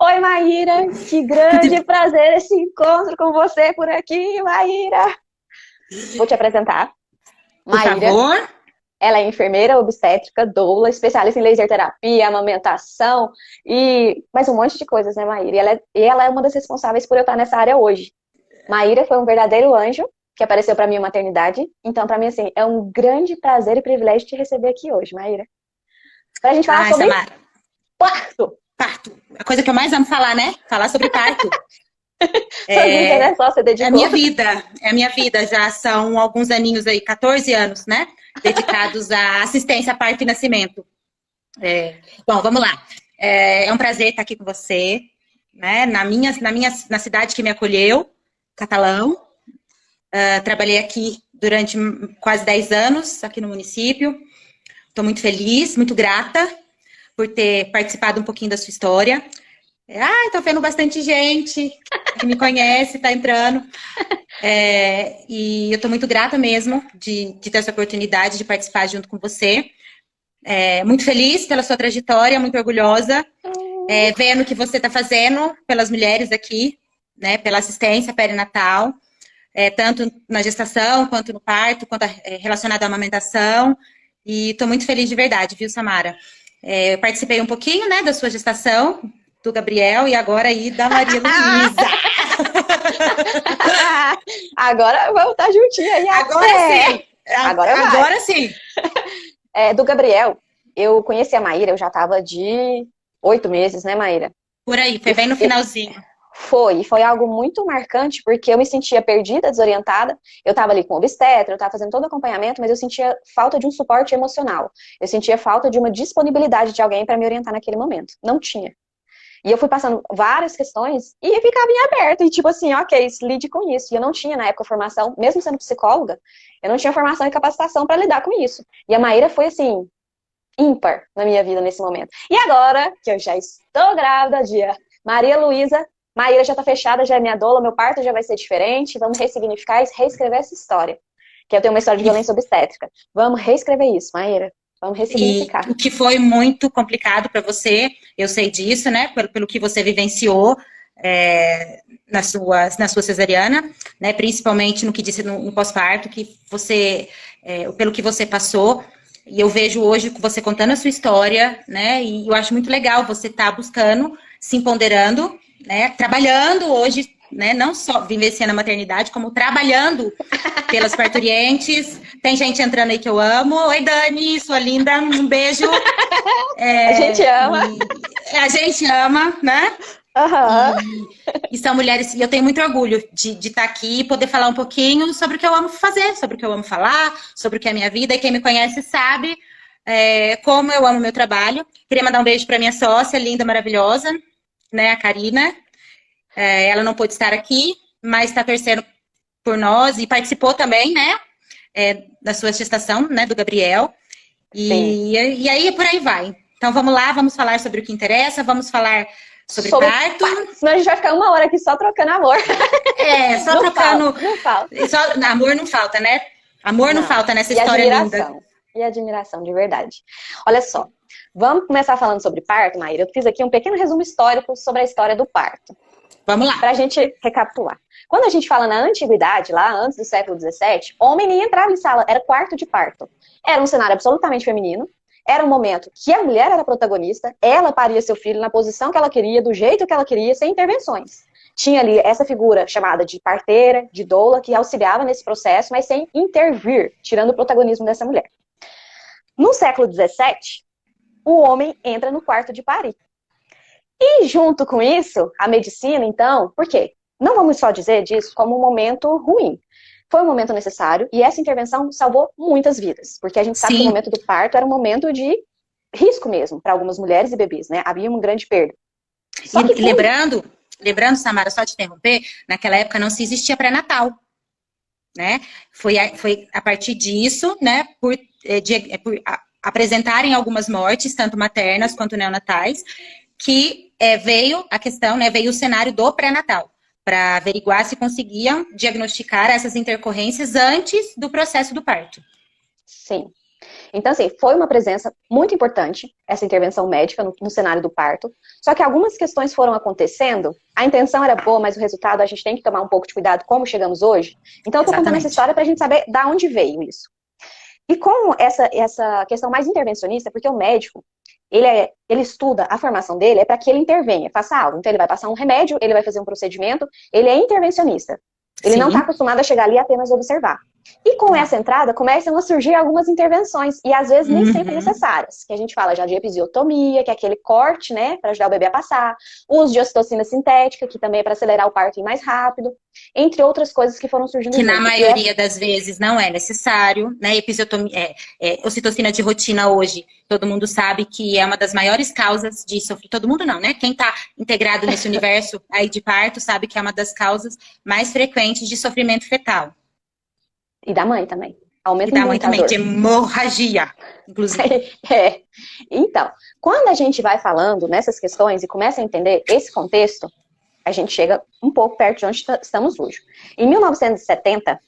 Oi, Maíra, que grande prazer esse encontro com você por aqui, Maíra. Vou te apresentar. Por Maíra, favor. ela é enfermeira obstétrica, doula, especialista em laser terapia, amamentação e mais um monte de coisas, né, Maíra? E ela é uma das responsáveis por eu estar nessa área hoje. Maíra foi um verdadeiro anjo que apareceu para mim na maternidade. Então, para mim, assim, é um grande prazer e privilégio te receber aqui hoje, Maíra. Pra gente falar Ai, sobre Samara, parto. parto. A coisa que eu mais amo falar, né? Falar sobre parto. Sua vida, É, né? Só você é a dedicou. minha vida. É a minha vida. Já são alguns aninhos aí, 14 anos, né? Dedicados à assistência a parto e nascimento. Bom, vamos lá. É um prazer estar aqui com você, né? Na cidade que me acolheu, Catalão. Trabalhei aqui durante quase 10 anos, aqui no município. Estou muito feliz, muito grata por ter participado um pouquinho da sua história. Tô vendo bastante gente que me conhece, tá entrando. E eu tô muito grata mesmo de ter essa oportunidade de participar junto com você. Muito feliz pela sua trajetória, muito orgulhosa, vendo o que você está fazendo pelas mulheres aqui, né, pela assistência perinatal, tanto na gestação, quanto no parto, quanto relacionado à amamentação. E estou muito feliz de verdade, viu, Samara? Eu participei um pouquinho, né, da sua gestação, do Gabriel, e agora aí da Maria Luísa. Agora vamos estar juntinho aí Agora até. sim! Agora vai. Agora sim! Do Gabriel, eu conheci a Maíra, eu já tava de 8 meses, né, Maíra? Por aí, E, foi bem no e finalzinho. foi algo muito marcante, porque eu me sentia perdida, desorientada. Eu tava ali com o obstetra, eu tava fazendo todo o acompanhamento, mas eu sentia falta de um suporte emocional. Eu sentia falta de uma disponibilidade de alguém para me orientar naquele momento. Não tinha. E eu fui passando várias questões e ficava em aberto. E tipo assim, ok, lide com isso. E eu não tinha na época formação, mesmo sendo psicóloga, eu não tinha formação e capacitação para lidar com isso. E a Maíra foi assim, ímpar na minha vida nesse momento. E agora, que eu já estou grávida, dia Maria Luísa, Maíra já tá fechada, já é minha doula, meu parto já vai ser diferente. Vamos ressignificar e reescrever essa história. Que eu tenho uma história de E, violência obstétrica. Vamos reescrever isso, Maíra. Vamos e ressignificar. o que foi muito complicado para você, eu sei disso, né? Pelo que você vivenciou na sua cesariana, né? Principalmente no que disse no pós-parto, que você, pelo que você passou. E eu vejo hoje você contando a sua história, né? E eu acho muito legal você estar buscando, se empoderando, né? Trabalhando hoje, né? Não só vivenciando a maternidade, como trabalhando pelas parturientes. Tem gente entrando aí que eu amo. Oi, Dani, sua linda, um beijo. A gente ama. E a gente ama, né? Aham. E são mulheres, e eu tenho muito orgulho de estar aqui e poder falar um pouquinho sobre o que eu amo fazer, sobre o que eu amo falar, sobre o que é a minha vida. E quem me conhece sabe como eu amo meu trabalho. Queria mandar um beijo para minha sócia, linda, maravilhosa, né, a Karina. Ela não pôde estar aqui, mas está torcendo por nós e participou também, né, da sua gestação, né, do Gabriel. Sim. E aí, por aí vai. Então, vamos lá, vamos falar sobre o que interessa, vamos falar sobre Sobre parto. parto. Senão a gente vai ficar 1 hora aqui só trocando amor. Só Não falta, trocando. não falta. Amor não falta, né? Amor não Não. falta nessa E história linda. admiração. E admiração, de verdade. Olha só. Vamos começar falando sobre parto, Maíra. Eu fiz aqui um pequeno resumo histórico sobre a história do parto. Vamos lá. Para a gente recapitular. Quando a gente fala na antiguidade, lá antes do século XVII, homem nem entrava em sala, era quarto de parto. Era um cenário absolutamente feminino. Era um momento que a mulher era protagonista, ela paria seu filho na posição que ela queria, do jeito que ela queria, sem intervenções. Tinha ali essa figura chamada de parteira, de doula, que auxiliava nesse processo, mas sem intervir, tirando o protagonismo dessa mulher. No século XVII, o homem entra no quarto de parir. E junto com isso, a medicina, então, por quê? Não vamos só dizer disso como um momento ruim. Foi um momento necessário e essa intervenção salvou muitas vidas, porque a gente sabe que o Sim. momento do parto era um momento de risco mesmo para algumas mulheres e bebês, né? Havia uma grande perda. Só que E quando... lembrando, Samara, só te interromper, naquela época não se existia pré-natal, né? Foi a partir disso, né, por apresentarem algumas mortes, tanto maternas quanto neonatais, que veio a questão, né, veio o cenário do pré-natal, para averiguar se conseguiam diagnosticar essas intercorrências antes do processo do parto. Sim. Então, assim, foi uma presença muito importante, essa intervenção médica no cenário do parto. Só que algumas questões foram acontecendo, a intenção era boa, mas o resultado a gente tem que tomar um pouco de cuidado como chegamos hoje. Então, eu tô contando essa Exatamente. história pra gente saber da onde veio isso. E com essa questão mais intervencionista, porque o médico, ele estuda, a formação dele é para que ele intervenha, faça algo. Então, ele vai passar um remédio, ele vai fazer um procedimento, ele é intervencionista. Ele não está Sim. acostumado a chegar ali e apenas observar. E com essa entrada, começam a surgir algumas intervenções, e às vezes nem sempre necessárias, que a gente fala já de episiotomia, que é aquele corte, né, para ajudar o bebê a passar, o uso de ocitocina sintética, que também é para acelerar o parto e ir mais rápido, entre outras coisas que foram surgindo Que na junto. maioria das vezes não é necessário, né? Episiotomia, ocitocina de rotina hoje, todo mundo sabe que é uma das maiores causas de sofrimento. Todo mundo não, né? Quem está integrado nesse universo aí de parto sabe que é uma das causas mais frequentes de sofrimento fetal. E da mãe também. Aumenta E da mãe muito a também, dor. de hemorragia, inclusive. É. Então, quando a gente vai falando nessas questões e começa a entender esse contexto, a gente chega um pouco perto de onde estamos hoje. Em 1970,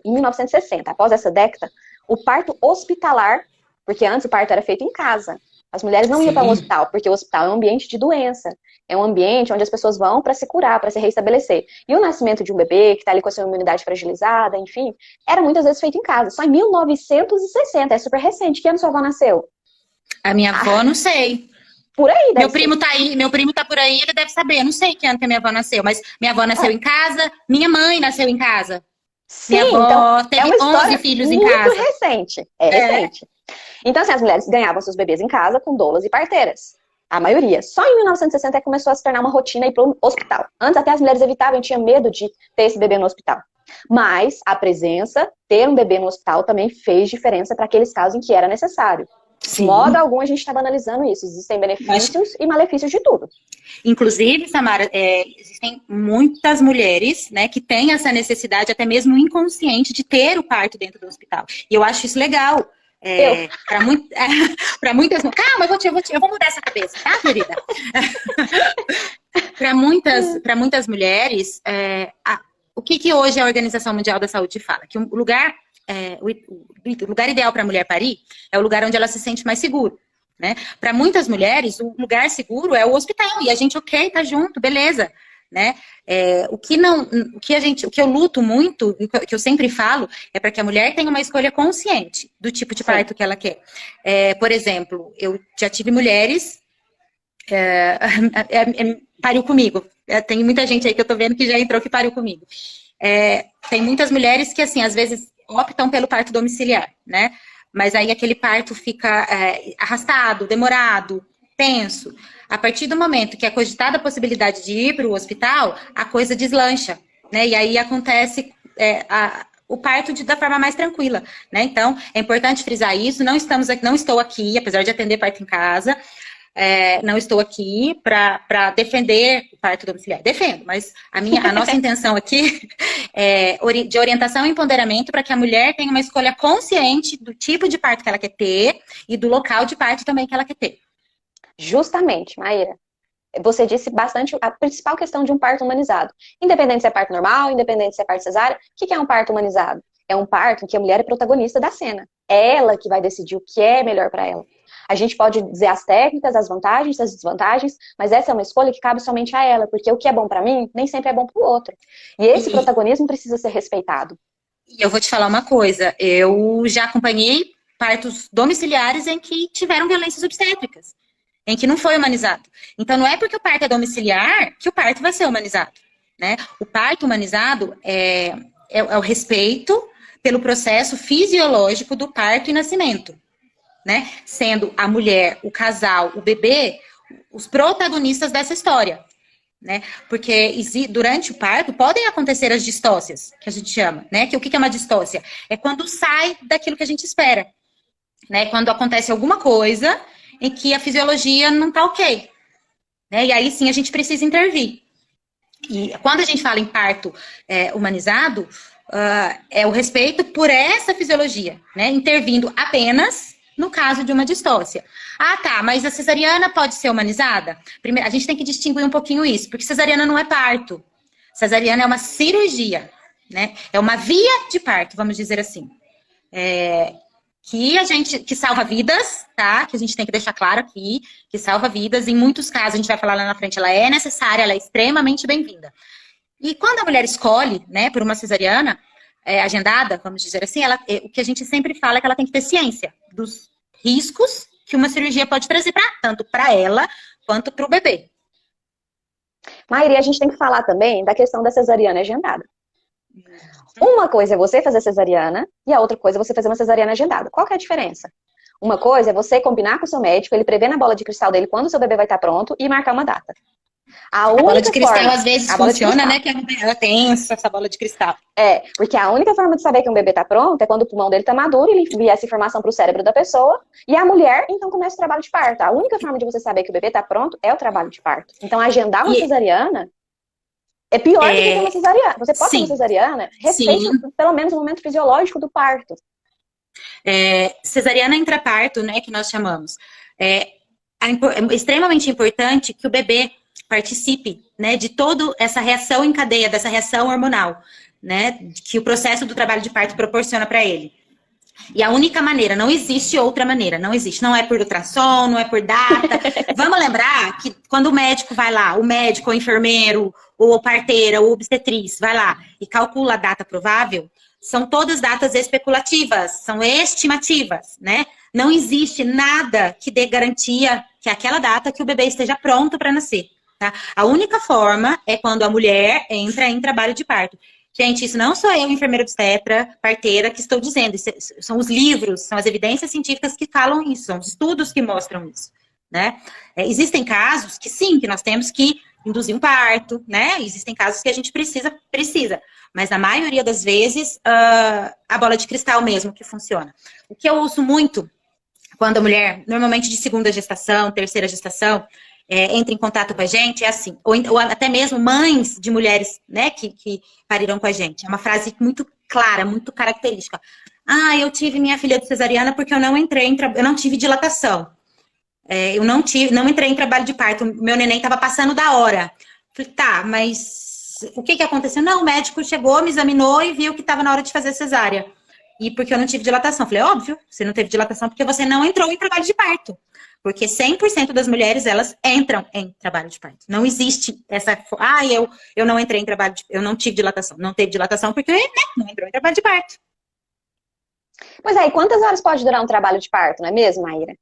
em 1960, após essa década, o parto hospitalar, porque antes o parto era feito em casa. As mulheres não iam para um hospital, porque o hospital é um ambiente de doença. É um ambiente onde as pessoas vão para se curar, para se restabelecer. E o nascimento de um bebê, que está ali com a sua imunidade fragilizada, enfim, era muitas vezes feito em casa. Só em 1960, é super recente. Que ano sua avó nasceu? A minha avó, não sei. Por aí, Meu primo tá aí, meu primo tá por aí, ele deve saber. Eu não sei que ano que a minha avó nasceu, mas minha avó nasceu em casa, minha mãe nasceu em casa. Sim, Minha avó então teve é uma 11 história filhos em muito casa. recente. É recente. Então, assim, as mulheres ganhavam seus bebês em casa com doulas e parteiras. A maioria. Só em 1960 é que começou a se tornar uma rotina ir para o hospital. Antes até as mulheres evitavam, tinham medo de ter esse bebê no hospital. Mas a presença, ter um bebê no hospital também fez diferença para aqueles casos em que era necessário. De modo algum a gente está banalizando isso. Existem benefícios e malefícios de tudo. Inclusive, Samara, existem muitas mulheres, né, que têm essa necessidade, até mesmo inconsciente, de ter o parto dentro do hospital. E eu acho isso legal. Para muitas... Calma, eu vou mudar essa cabeça, tá, querida? Para muitas mulheres, o que hoje a Organização Mundial da Saúde fala? Que o lugar ideal para a mulher parir é o lugar onde ela se sente mais segura. Né? Para muitas mulheres, o lugar seguro é o hospital, e a gente, tá junto, beleza. Né? O que eu luto muito, o que eu sempre falo, é para que a mulher tenha uma escolha consciente do tipo de parto que ela quer. Por exemplo, eu já tive mulheres pariu comigo. Tem muita gente aí que eu tô vendo que já entrou que pariu comigo. Tem muitas mulheres que, assim, às vezes optam pelo parto domiciliar, né? Mas aí aquele parto fica arrastado, demorado, tenso. A partir do momento que é cogitada a possibilidade de ir para o hospital, a coisa deslancha, né? E aí acontece o parto da forma mais tranquila, né? Então, é importante frisar isso. Não estou aqui, apesar de atender parto em casa, não estou aqui para defender o parto domiciliar. Defendo, mas a nossa intenção aqui é de orientação e empoderamento para que a mulher tenha uma escolha consciente do tipo de parto que ela quer ter e do local de parto também que ela quer ter. Justamente, Maíra. Você disse bastante a principal questão de um parto humanizado. Independente se é parto normal, independente se é parto cesárea, o que é um parto humanizado? É um parto em que a mulher é protagonista da cena. É ela que vai decidir o que é melhor para ela. A gente pode dizer as técnicas, as vantagens, as desvantagens, mas essa é uma escolha que cabe somente a ela, porque o que é bom para mim nem sempre é bom para o outro. E esse protagonismo precisa ser respeitado. E eu vou te falar uma coisa, eu já acompanhei partos domiciliares em que tiveram violências obstétricas, em que não foi humanizado. Então não é porque o parto é domiciliar que o parto vai ser humanizado, né? O parto humanizado é o respeito pelo processo fisiológico do parto e nascimento. Né? Sendo a mulher, o casal, o bebê, os protagonistas dessa história, né? Porque durante o parto podem acontecer as distócias, que a gente chama, né? Que o que é uma distócia? É quando sai daquilo que a gente espera, né? Quando acontece alguma coisa em que a fisiologia não tá ok, né? E aí sim a gente precisa intervir. E quando a gente fala em parto humanizado, é o respeito por essa fisiologia, né? Intervindo apenas no caso de uma distócia. Ah, tá, mas a cesariana pode ser humanizada? Primeiro, a gente tem que distinguir um pouquinho isso, porque cesariana não é parto. Cesariana é uma cirurgia, né? É uma via de parto, vamos dizer assim. que salva vidas, tá? Que a gente tem que deixar claro aqui, que salva vidas. Em muitos casos, a gente vai falar lá na frente, ela é necessária, ela é extremamente bem-vinda. E quando a mulher escolhe, né, por uma cesariana agendada, vamos dizer assim, o que a gente sempre fala é que ela tem que ter ciência dos riscos que uma cirurgia pode trazer tanto para ela quanto para o bebê. Maíra, a gente tem que falar também da questão da cesariana agendada. Uma coisa é você fazer cesariana e a outra coisa é você fazer uma cesariana agendada. Qual que é a diferença? Uma coisa é você combinar com o seu médico, ele prever na bola de cristal dele quando o seu bebê vai estar pronto e marcar uma data. A bola de cristal às vezes funciona, né? Que ela tem essa bola de cristal. Porque a única forma de saber que um bebê está pronto é quando o pulmão dele está maduro, ele envia essa informação para o cérebro da pessoa e a mulher, então, começa o trabalho de parto. A única forma de você saber que o bebê está pronto é o trabalho de parto. Então, agendar uma cesariana é pior do que ter uma cesariana. Você pode ter uma cesariana, respeite pelo menos o momento fisiológico do parto. Cesariana intraparto, né, que nós chamamos. É extremamente importante que o bebê participe, né, de toda essa reação em cadeia, dessa reação hormonal, né, que o processo do trabalho de parto proporciona para ele. E a única maneira, não existe outra maneira, não existe. Não é por ultrassom, não é por data. Vamos lembrar que quando o médico vai lá, o médico, o enfermeiro, ou parteira, ou obstetriz, vai lá e calcula a data provável, são todas datas especulativas, são estimativas, né? Não existe nada que dê garantia que aquela data que o bebê esteja pronto para nascer, tá? A única forma é quando a mulher entra em trabalho de parto. Gente, isso não sou eu, enfermeira obstetra, parteira, que estou dizendo. Isso são os livros, são as evidências científicas que falam isso, são os estudos que mostram isso, né? Existem casos que sim, que nós temos que induzir um parto, né? Existem casos que a gente precisa. Mas na maioria das vezes, a bola de cristal mesmo que funciona. O que eu ouço muito quando a mulher, normalmente de segunda gestação, terceira gestação, entra em contato com a gente, é assim, ou até mesmo mães de mulheres, né, que pariram com a gente. É uma frase muito clara, muito característica. Eu tive minha filha de cesariana porque eu não tive dilatação. Eu não entrei em trabalho de parto, meu neném estava passando da hora. Falei, tá, mas o que aconteceu? Não, o médico chegou, me examinou e viu que estava na hora de fazer cesárea. E porque eu não tive dilatação. Falei, óbvio, você não teve dilatação porque você não entrou em trabalho de parto. Porque 100% das mulheres, elas entram em trabalho de parto. Não existe essa... eu não entrei em trabalho de... Eu não tive dilatação. Não teve dilatação porque não entrou em trabalho de parto. Pois é, e quantas horas pode durar um trabalho de parto, não é mesmo, Maíra?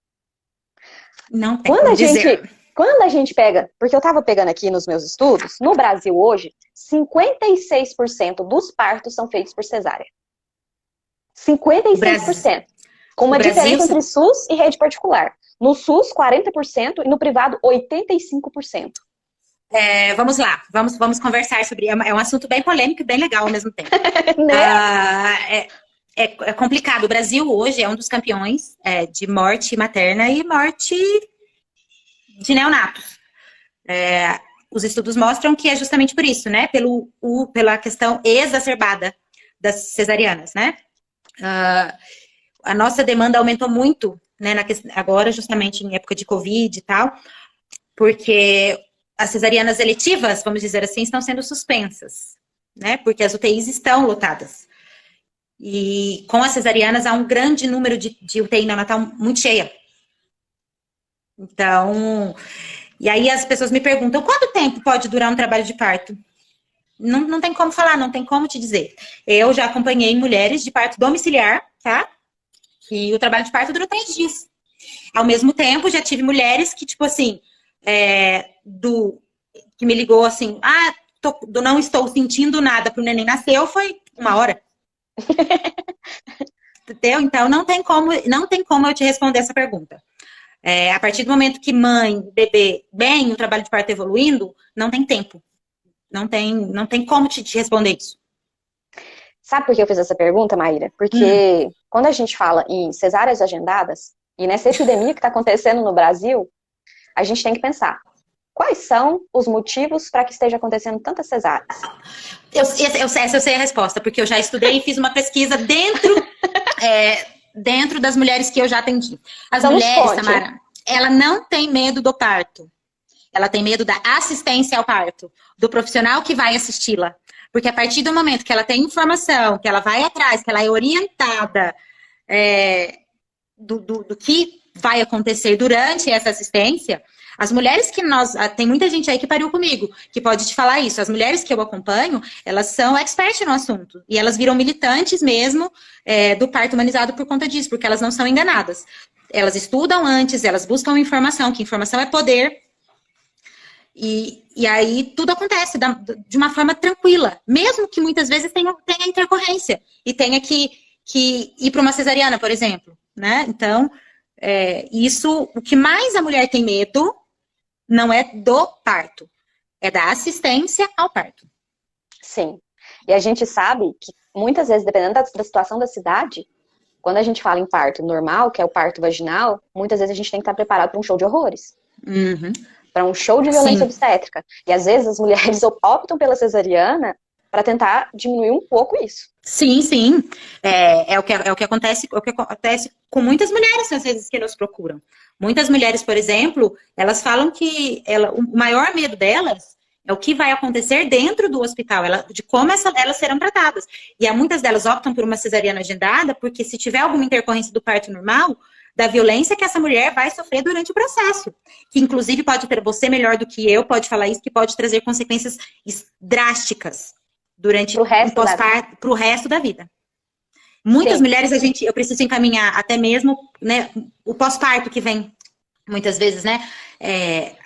Não tem como dizer. Quando a gente pega... Porque eu estava pegando aqui nos meus estudos, no Brasil hoje, 56% dos partos são feitos por cesárea. 56%. Com uma diferença entre SUS e rede particular. No SUS, 40% e no privado, 85%. Vamos lá, vamos conversar sobre... É um assunto bem polêmico e bem legal ao mesmo tempo. Né? É complicado. O Brasil hoje é um dos campeões de morte materna e morte de neonatos. Os estudos mostram que é justamente por isso, né? Pela questão exacerbada das cesarianas, né? A nossa demanda aumentou muito, né, agora, justamente em época de Covid e tal, porque as cesarianas eletivas, vamos dizer assim, estão sendo suspensas, né? Porque as UTIs estão lotadas. E com as cesarianas há um grande número de UTI neonatal muito cheia. Então, e aí as pessoas me perguntam, quanto tempo pode durar um trabalho de parto? Não tem como falar, não tem como te dizer. Eu já acompanhei mulheres de parto domiciliar, tá? Que o trabalho de parto durou 3 dias. Ao mesmo tempo, já tive mulheres que, tipo assim, que me ligou assim, não estou sentindo nada pro neném nasceu, foi 1 hora. Entendeu? Então, não tem como eu te responder essa pergunta. A partir do momento que mãe, bebê, o trabalho de parto evoluindo, não tem tempo. Não tem como te responder isso. Sabe por que eu fiz essa pergunta, Maíra? Porque quando a gente fala em cesáreas agendadas, e nessa epidemia que está acontecendo no Brasil, a gente tem que pensar, quais são os motivos para que esteja acontecendo tantas cesáreas? Eu sei a resposta, porque eu já estudei e fiz uma pesquisa dentro das mulheres que eu já atendi. As mulheres, Tamara, ela não tem medo do parto. Ela tem medo da assistência ao parto, do profissional que vai assisti-la. Porque a partir do momento que ela tem informação, que ela vai atrás, que ela é orientada, do que vai acontecer durante essa assistência, as mulheres que tem muita gente aí que pariu comigo, que pode te falar isso. As mulheres que eu acompanho, elas são expertas no assunto. E elas viram militantes mesmo do parto humanizado por conta disso, porque elas não são enganadas. Elas estudam antes, elas buscam informação, que informação é poder. E aí tudo acontece de uma forma tranquila, mesmo que muitas vezes tenha intercorrência e tenha que ir para uma cesariana, por exemplo, né? Então, o que mais a mulher tem medo não é do parto, é da assistência ao parto. Sim. E a gente sabe que muitas vezes, dependendo da situação da cidade, quando a gente fala em parto normal, que é o parto vaginal, muitas vezes a gente tem que estar preparado para um show de horrores. Uhum. Para um show de violência obstétrica. E às vezes as mulheres optam pela cesariana para tentar diminuir um pouco isso. Sim, sim. É o que acontece com muitas mulheres, às vezes, que nos procuram. Muitas mulheres, por exemplo, elas falam que o maior medo delas é o que vai acontecer dentro do hospital, de como elas serão tratadas. E muitas delas optam por uma cesariana agendada, porque se tiver alguma intercorrência do parto normal, da violência que essa mulher vai sofrer durante o processo. Que, inclusive, pode ter você melhor do que eu, pode falar isso, que pode trazer consequências drásticas durante o pós-parto, para o resto da vida. Muitas mulheres, eu preciso encaminhar até mesmo, né, o pós-parto que vem, muitas vezes, né,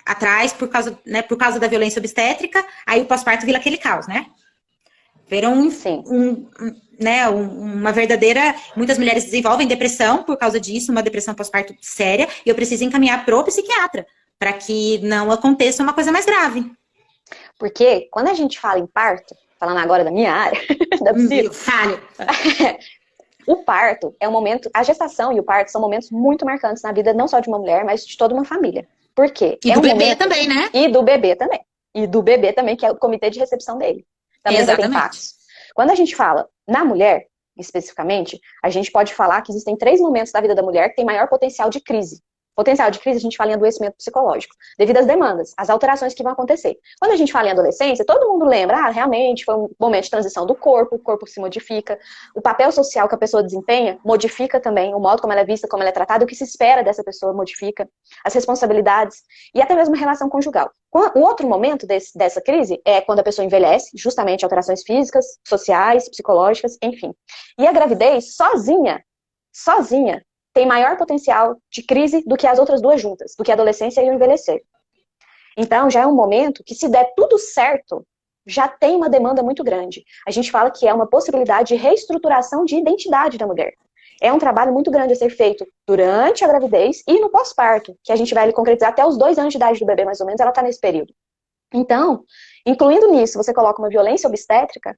atrás por causa da violência obstétrica, aí o pós-parto vira aquele caos, né? Viram uma verdadeira... Muitas mulheres desenvolvem depressão por causa disso, uma depressão pós-parto séria, e eu preciso encaminhar pro psiquiatra, para que não aconteça uma coisa mais grave. Porque quando a gente fala em parto, falando agora da minha área, da Fale. O parto é um momento, a gestação e o parto são momentos muito marcantes na vida, não só de uma mulher, mas de toda uma família. Por quê? E do bebê também, né? E do bebê também. E do bebê também, que é o comitê de recepção dele. Também vai ter impactos. Quando a gente fala na mulher, especificamente, a gente pode falar que existem 3 momentos da vida da mulher que tem maior potencial de crise. Potencial de crise, a gente fala em adoecimento psicológico, devido às demandas, às alterações que vão acontecer. Quando a gente fala em adolescência, todo mundo lembra, realmente foi um momento de transição do corpo, o corpo se modifica, o papel social que a pessoa desempenha modifica também, o modo como ela é vista, como ela é tratada, o que se espera dessa pessoa modifica, as responsabilidades e até mesmo a relação conjugal. O outro momento dessa crise é quando a pessoa envelhece, justamente alterações físicas, sociais, psicológicas, enfim. E a gravidez, sozinha, tem maior potencial de crise do que as outras duas juntas, do que a adolescência e o envelhecer. Então, já é um momento que, se der tudo certo, já tem uma demanda muito grande. A gente fala que é uma possibilidade de reestruturação de identidade da mulher. É um trabalho muito grande a ser feito durante a gravidez e no pós-parto, que a gente vai concretizar até os 2 anos de idade do bebê, mais ou menos, ela está nesse período. Então, incluindo nisso, você coloca uma violência obstétrica,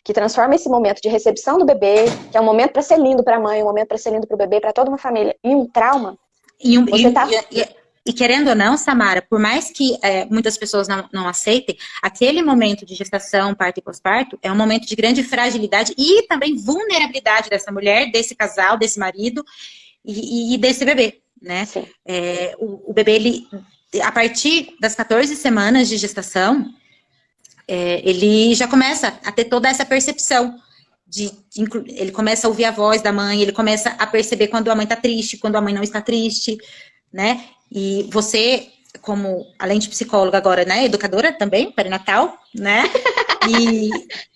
que transforma esse momento de recepção do bebê, que é um momento para ser lindo para a mãe, um momento para ser lindo para o bebê, para toda uma família, em um trauma. E querendo ou não, Samara, por mais que muitas pessoas não aceitem, aquele momento de gestação, parto e pós-parto é um momento de grande fragilidade e também vulnerabilidade dessa mulher, desse casal, desse marido e desse bebê, né? O bebê, ele, a partir das 14 semanas de gestação, ele já começa a ter toda essa percepção. Ele começa a ouvir a voz da mãe, ele começa a perceber quando a mãe está triste, quando a mãe não está triste, né? E você, como, além de psicóloga agora, né, educadora também, perinatal, né? E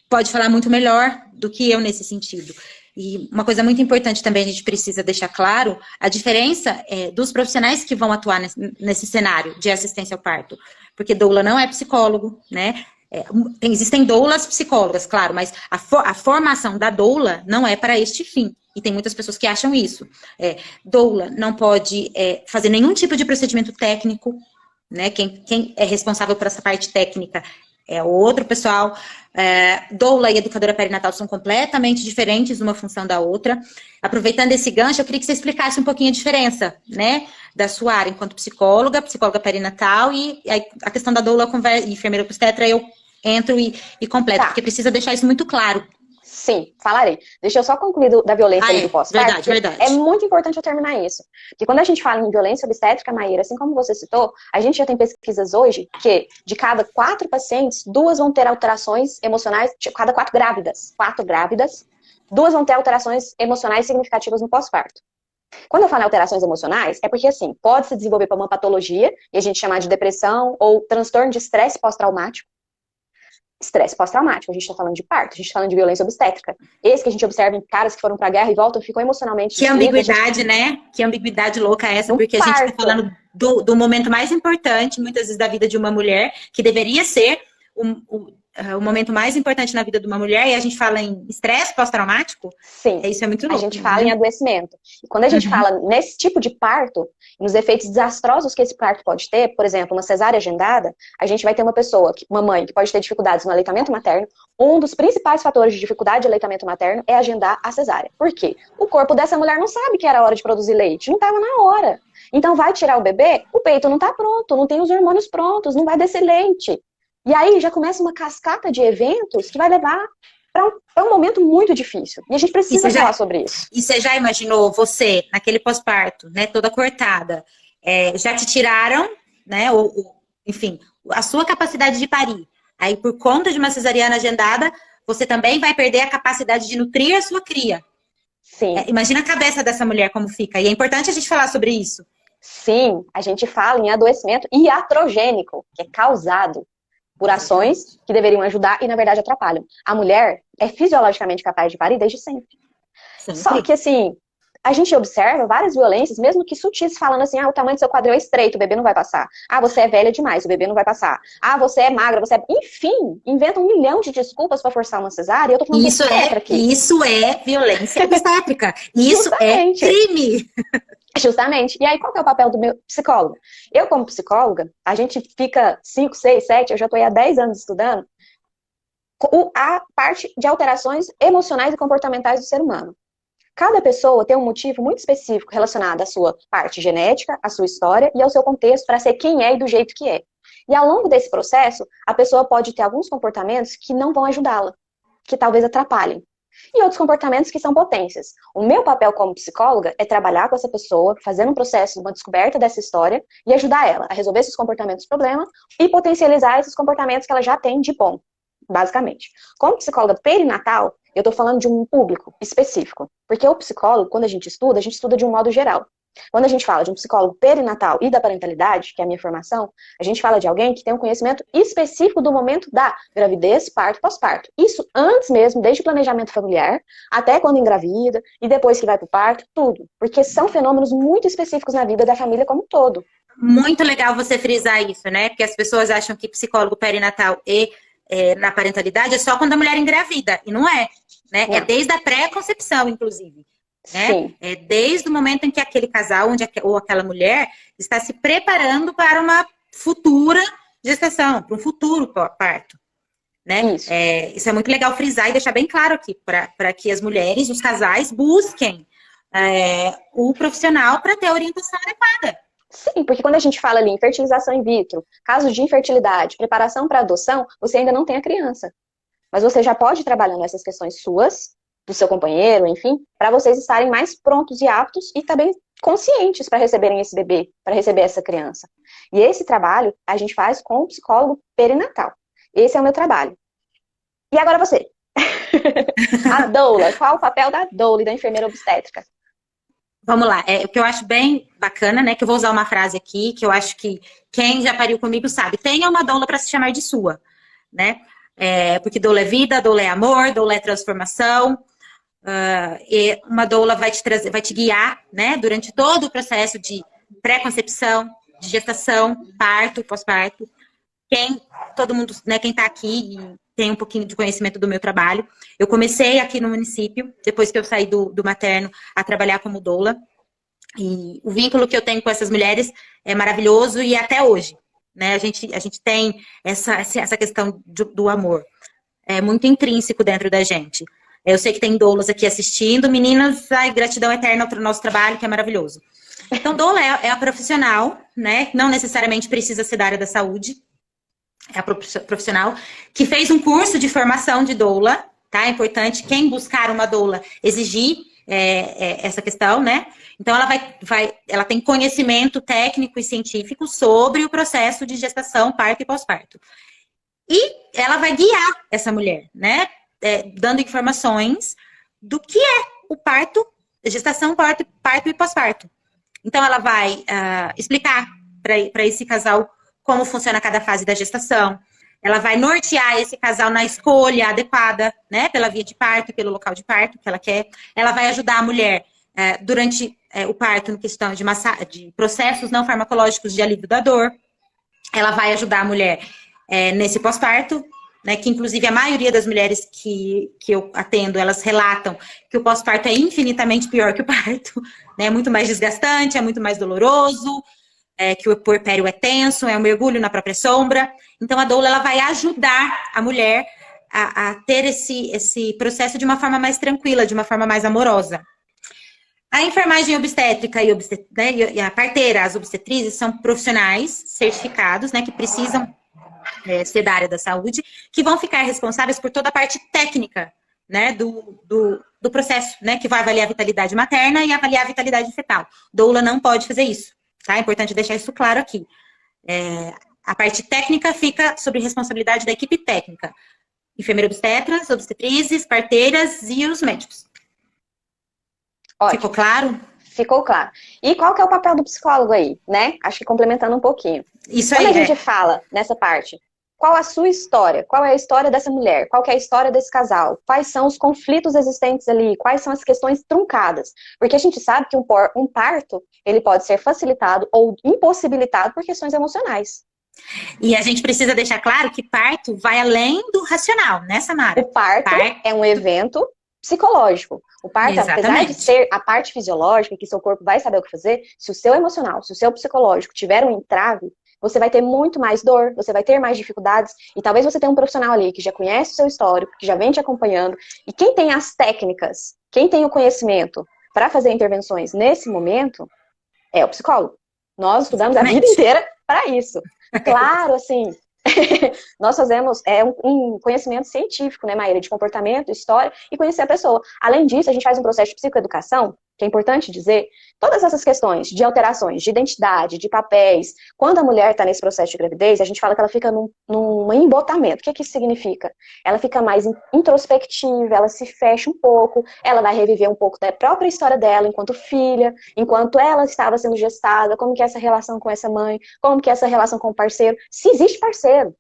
pode falar muito melhor do que eu nesse sentido. E uma coisa muito importante também, a gente precisa deixar claro, a diferença dos profissionais que vão atuar nesse cenário de assistência ao parto. Porque doula não é psicólogo, né? Existem doulas psicólogas, claro, mas a formação da doula não é para este fim. E tem muitas pessoas que acham isso. Doula não pode fazer nenhum tipo de procedimento técnico, né? Quem é responsável por essa parte técnica é o outro pessoal. Doula e educadora perinatal são completamente diferentes uma função da outra. Aproveitando esse gancho, eu queria que você explicasse um pouquinho a diferença, né, da sua área enquanto psicóloga perinatal e a questão da doula e enfermeira obstetra eu entro e completo, porque precisa deixar isso muito claro. Sim, falarei. Deixa eu só concluir da violência e do pós-parto. Verdade. É muito importante eu terminar isso. Porque quando a gente fala em violência obstétrica, Maíra, assim como você citou, a gente já tem pesquisas hoje que de cada 4 pacientes, 2 vão ter alterações emocionais, cada 4 grávidas, 2 vão ter alterações emocionais significativas no pós-parto. Quando eu falo em alterações emocionais, é porque, assim, pode se desenvolver para uma patologia, e a gente chamar de depressão ou transtorno de estresse pós-traumático. Estresse pós-traumático, a gente está falando de parto, a gente está falando de violência obstétrica. Esse que a gente observa em caras que foram para a guerra e voltam, ficam emocionalmente Que destruídos. ambiguidade, né? Que ambiguidade louca é essa, No porque a gente está parto. falando do momento mais importante, muitas vezes, da vida de uma mulher, que deveria ser o momento mais importante na vida de uma mulher, e a gente fala em estresse pós-traumático. Sim. Isso é muito A louco. gente fala em adoecimento. E quando a gente fala nesse tipo de parto, nos efeitos desastrosos que esse parto pode ter, por exemplo, uma cesárea agendada, a gente vai ter uma pessoa, uma mãe, que pode ter dificuldades no aleitamento materno. Um dos principais fatores de dificuldade de aleitamento materno é agendar a cesárea. Por quê? O corpo dessa mulher não sabe que era hora de produzir leite, não estava na hora. Então vai tirar o bebê, o peito não está pronto, não tem os hormônios prontos, não vai descer leite. E aí já começa uma cascata de eventos que vai levar para um momento muito difícil. E a gente precisa falar sobre isso. E você já imaginou você, naquele pós-parto, né, toda cortada, já te tiraram, né, enfim, a sua capacidade de parir. Aí, por conta de uma cesariana agendada, você também vai perder a capacidade de nutrir a sua cria. Sim. Imagina a cabeça dessa mulher como fica. E é importante a gente falar sobre isso. Sim, a gente fala em adoecimento iatrogênico, que é causado por ações que deveriam ajudar e, na verdade, atrapalham. A mulher é fisiologicamente capaz de parir desde sempre. Só que, assim, a gente observa várias violências, mesmo que sutis, falando assim, o tamanho do seu quadril é estreito, o bebê não vai passar. Você é velha demais, o bebê não vai passar. Você é magra, você é... Enfim, inventa 1 milhão de desculpas para forçar uma cesárea, e eu tô falando isso é violência obstétrica. Isso é crime. Justamente. E aí, qual que é o papel do meu psicólogo? Eu, como psicóloga, a gente fica 5, 6, 7, eu já estou há 10 anos estudando, a parte de alterações emocionais e comportamentais do ser humano. Cada pessoa tem um motivo muito específico relacionado à sua parte genética, à sua história e ao seu contexto para ser quem é e do jeito que é. E ao longo desse processo, a pessoa pode ter alguns comportamentos que não vão ajudá-la, que talvez atrapalhem. E outros comportamentos que são potências. O meu papel como psicóloga é trabalhar com essa pessoa, fazendo um processo, uma descoberta dessa história e ajudar ela a resolver esses comportamentos problema e potencializar esses comportamentos que ela já tem de bom, basicamente. Como psicóloga perinatal, eu estou falando de um público específico. Porque o psicólogo, quando a gente estuda de um modo geral. Quando a gente fala de um psicólogo perinatal e da parentalidade, que é a minha formação, a gente fala de alguém que tem um conhecimento específico do momento da gravidez, parto, pós-parto. Isso antes mesmo, desde o planejamento familiar, até quando engravida, e depois que vai para o parto, tudo. Porque são fenômenos muito específicos na vida da família como um todo. Muito legal você frisar isso, né? Porque as pessoas acham que psicólogo perinatal e na parentalidade é só quando a mulher engravida, e não é, né? Não. É desde a pré-concepção, inclusive. Né? Sim. É desde o momento em que aquele casal ou aquela mulher está se preparando para uma futura gestação, para um futuro parto. Né? Isso é muito legal frisar e deixar bem claro aqui, para que as mulheres, os casais, busquem o profissional para ter a orientação adequada. Sim, porque quando a gente fala ali em fertilização in vitro, casos de infertilidade, preparação para adoção, você ainda não tem a criança. Mas você já pode ir trabalhando essas questões suas, do seu companheiro, enfim, para vocês estarem mais prontos e aptos e também conscientes para receberem esse bebê, para receber essa criança. E esse trabalho a gente faz com o psicólogo perinatal. Esse é o meu trabalho. E agora você. A doula, qual o papel da doula e da enfermeira obstétrica? Vamos lá, o que eu acho bem bacana, né, que eu vou usar uma frase aqui, que eu acho que quem já pariu comigo sabe, tenha uma doula para se chamar de sua, né, porque doula é vida, doula é amor, doula é transformação, e uma doula vai te trazer, vai te guiar, né, durante todo o processo de pré-concepção, de gestação, parto, pós-parto. Todo mundo, né, quem tá aqui e tem um pouquinho de conhecimento do meu trabalho. Eu comecei aqui no município, depois que eu saí do materno, a trabalhar como doula. E o vínculo que eu tenho com essas mulheres é maravilhoso e até hoje, né, a gente tem essa questão do amor. É muito intrínseco dentro da gente. Eu sei que tem doulas aqui assistindo. Meninas, gratidão eterna para o nosso trabalho, que é maravilhoso. Então, doula é a profissional, né? Não necessariamente precisa ser da área da saúde. É a profissional que fez um curso de formação de doula, tá? É importante quem buscar uma doula exigir essa questão, né? Então, ela tem conhecimento técnico e científico sobre o processo de gestação, parto e pós-parto. E ela vai guiar essa mulher, né? Dando informações do que é o parto gestação, parto e pós-parto. Então, ela vai explicar para esse casal como funciona cada fase da gestação. Ela vai nortear esse casal na escolha adequada, né? Pela via de parto, pelo local de parto que ela quer. Ela vai ajudar a mulher durante o parto no questão de processos não farmacológicos de alívio da dor. Ela vai ajudar a mulher nesse pós-parto, né? Que inclusive a maioria das mulheres que eu atendo, elas relatam que o pós-parto é infinitamente pior que o parto, né? É muito mais desgastante, é muito mais doloroso, que o puerpério é tenso, é um mergulho na própria sombra. Então, a doula ela vai ajudar a mulher a ter esse processo de uma forma mais tranquila, de uma forma mais amorosa. A enfermagem obstétrica e a parteira, as obstetrizes, são profissionais certificados, né, que precisam ser da área da saúde, que vão ficar responsáveis por toda a parte técnica, né, do processo, né, que vai avaliar a vitalidade materna e avaliar a vitalidade fetal. Doula não pode fazer isso. Tá? É importante deixar isso claro aqui. A parte técnica fica sob responsabilidade da equipe técnica. Enfermeira obstetras, obstetrizes, parteiras e os médicos. Ótimo. Ficou claro? Ficou claro. E qual que é o papel do psicólogo aí, né? Acho que complementando um pouquinho. Isso Quando aí, a gente fala nessa parte, qual a sua história? Qual é a história dessa mulher? Qual que é a história desse casal? Quais são os conflitos existentes ali? Quais são as questões truncadas? Porque a gente sabe que um parto, ele pode ser facilitado ou impossibilitado por questões emocionais. E a gente precisa deixar claro que parto vai além do racional, né, Samara? O parto é um evento psicológico. O parto, exatamente, apesar de ser a parte fisiológica, que seu corpo vai saber o que fazer, se o seu emocional, se o seu psicológico tiver um entrave, você vai ter muito mais dor, você vai ter mais dificuldades, e talvez você tenha um profissional ali que já conhece o seu histórico, que já vem te acompanhando, e quem tem as técnicas, quem tem o conhecimento para fazer intervenções nesse momento, é o psicólogo. Nós estudamos exatamente a vida inteira para isso. Claro, assim, nós fazemos um conhecimento científico, né, Maíra, de comportamento, história e conhecer a pessoa. Além disso, a gente faz um processo de psicoeducação, que é importante dizer, todas essas questões de alterações, de identidade, de papéis. Quando a mulher está nesse processo de gravidez, a gente fala que ela fica num embotamento. O que isso significa? Ela fica mais introspectiva, ela se fecha um pouco, ela vai reviver um pouco da própria história dela enquanto filha, enquanto ela estava sendo gestada, como que é essa relação com essa mãe, como que é essa relação com o parceiro, se existe parceiro.